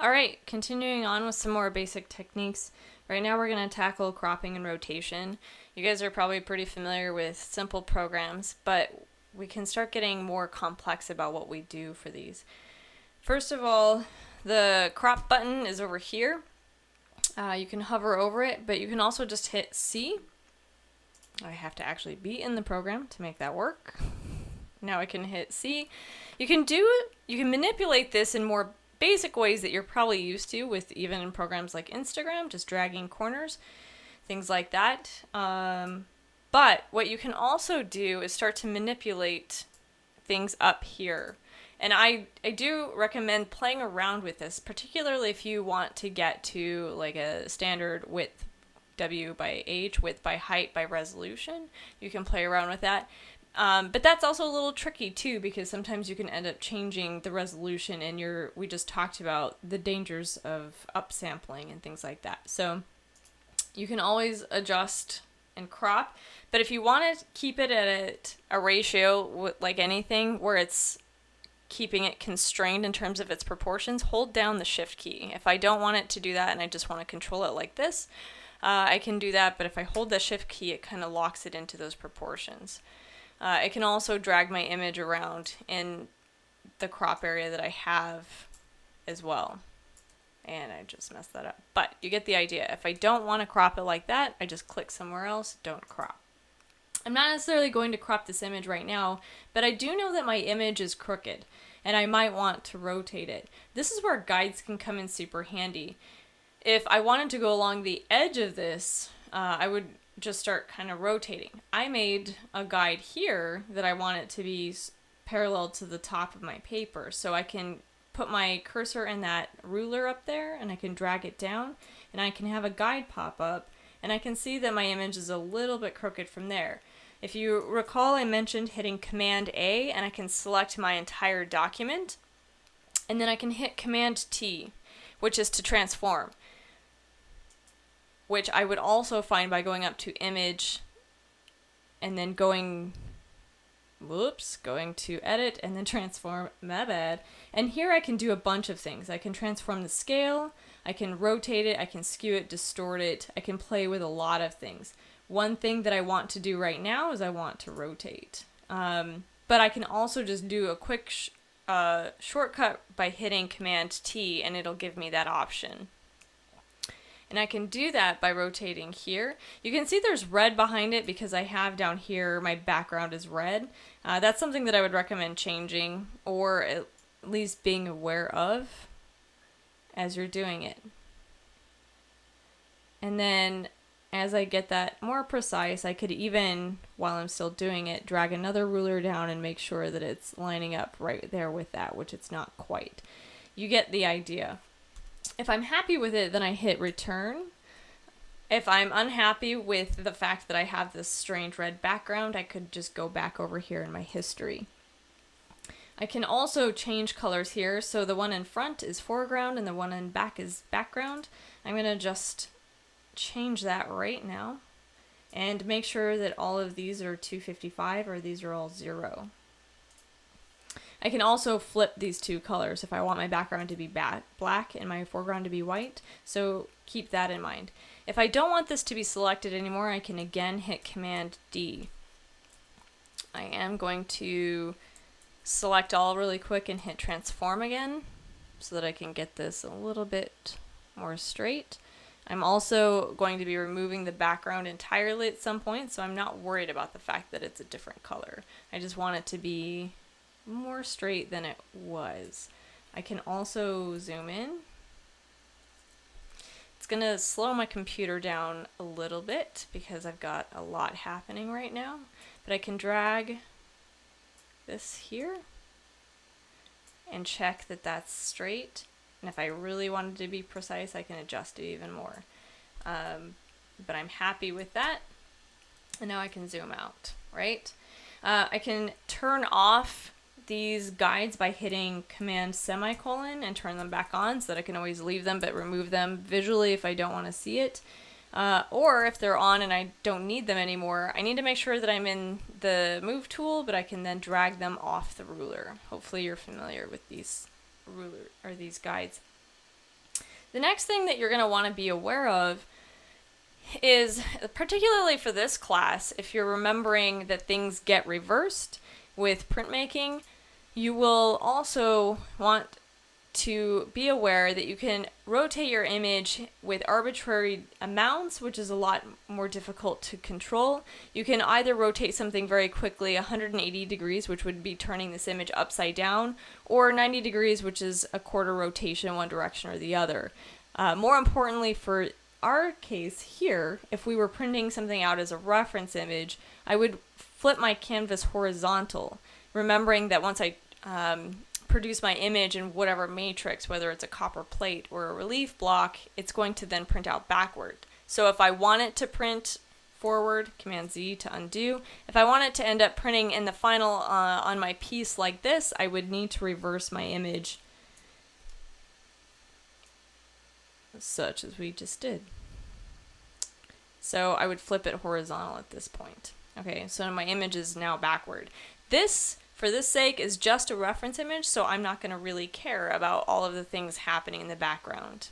All right, continuing on with some more basic techniques. Right now we're going to tackle cropping and rotation. You guys are probably pretty familiar with simple programs, but we can start getting more complex about what we do for these. First of all, the crop button is over here. You can hover over it, but you can also just hit C. I have to actually be in the program to make that work. Now I can hit C. You can manipulate this in more basic ways that you're probably used to with even in programs like Instagram, just dragging corners, things like that. But what you can also do is start to manipulate things up here. And I do recommend playing around with this, particularly if you want to get to like a standard width W by H, width by height by resolution. You can play around with that. But that's also a little tricky too, because sometimes you can end up changing the resolution, and we just talked about the dangers of upsampling and things like that. So you can always adjust and crop, but if you want to keep it at a ratio like anything where it's keeping it constrained in terms of its proportions, hold down the shift key. If I don't want it to do that and I just want to control it like this, I can do that, but if I hold the shift key, it kind of locks it into those proportions. I can also drag my image around in the crop area that I have as well. And I just messed that up. But you get the idea. If I don't want to crop it like that, I just click somewhere else, don't crop. I'm not necessarily going to crop this image right now, but I do know that my image is crooked, and I might want to rotate it. This is where guides can come in super handy. If I wanted to go along the edge of this, I would just start kind of rotating. I made a guide here that I want it to be parallel to the top of my paper, so I can put my cursor in that ruler up there and I can drag it down and I can have a guide pop up and I can see that my image is a little bit crooked from there. If you recall, I mentioned hitting Command A and I can select my entire document, and then I can hit Command T, which is to transform, which I would also find by going up to Image and then going to Edit and then Transform, my bad. And here I can do a bunch of things. I can transform the scale, I can rotate it, I can skew it, distort it, I can play with a lot of things. One thing that I want to do right now is I want to rotate. But I can also just do a quick shortcut by hitting Command T and it'll give me that option. And I can do that by rotating here. You can see there's red behind it because I have down here my background is red. That's something that I would recommend changing, or at least being aware of as you're doing it. And then as I get that more precise, I could even, while I'm still doing it, drag another ruler down and make sure that it's lining up right there with that, which it's not quite. You get the idea. If I'm happy with it, then I hit return. If I'm unhappy with the fact that I have this strange red background, I could just go back over here in my history. I can also change colors here. So the one in front is foreground and the one in back is background. I'm going to just change that right now and make sure that all of these are 255 or these are all 0. I can also flip these two colors if I want my background to be black and my foreground to be white, so keep that in mind. If I don't want this to be selected anymore, I can again hit Command D. I am going to select all really quick and hit transform again so that I can get this a little bit more straight. I'm also going to be removing the background entirely at some point, so I'm not worried about the fact that it's a different color. I just want it to be more straight than it was. I can also zoom in. It's going to slow my computer down a little bit because I've got a lot happening right now, but I can drag this here and check that that's straight. And if I really wanted to be precise, I can adjust it even more. But I'm happy with that. And now I can zoom out, right? I can turn off these guides by hitting Command semicolon and turn them back on so that I can always leave them but remove them visually if I don't want to see it. Or if they're on and I don't need them anymore, I need to make sure that I'm in the move tool, but I can then drag them off the ruler. Hopefully you're familiar with these ruler or these guides. The next thing that you're going to want to be aware of is, particularly for this class, if you're remembering that things get reversed with printmaking, you will also want to be aware that you can rotate your image with arbitrary amounts, which is a lot more difficult to control. You can either rotate something very quickly 180 degrees, which would be turning this image upside down, or 90 degrees, which is a quarter rotation in one direction or the other. More importantly, for our case here, if we were printing something out as a reference image, I would flip my canvas horizontal, remembering that once I produce my image in whatever matrix, whether it's a copper plate or a relief block, it's going to then print out backward. So if I want it to print forward, Command Z to undo. If I want it to end up printing in the final on my piece like this, I would need to reverse my image such as we just did. So I would flip it horizontal at this point. Okay, so my image is now backward. This, for this sake, is just a reference image, so I'm not going to really care about all of the things happening in the background.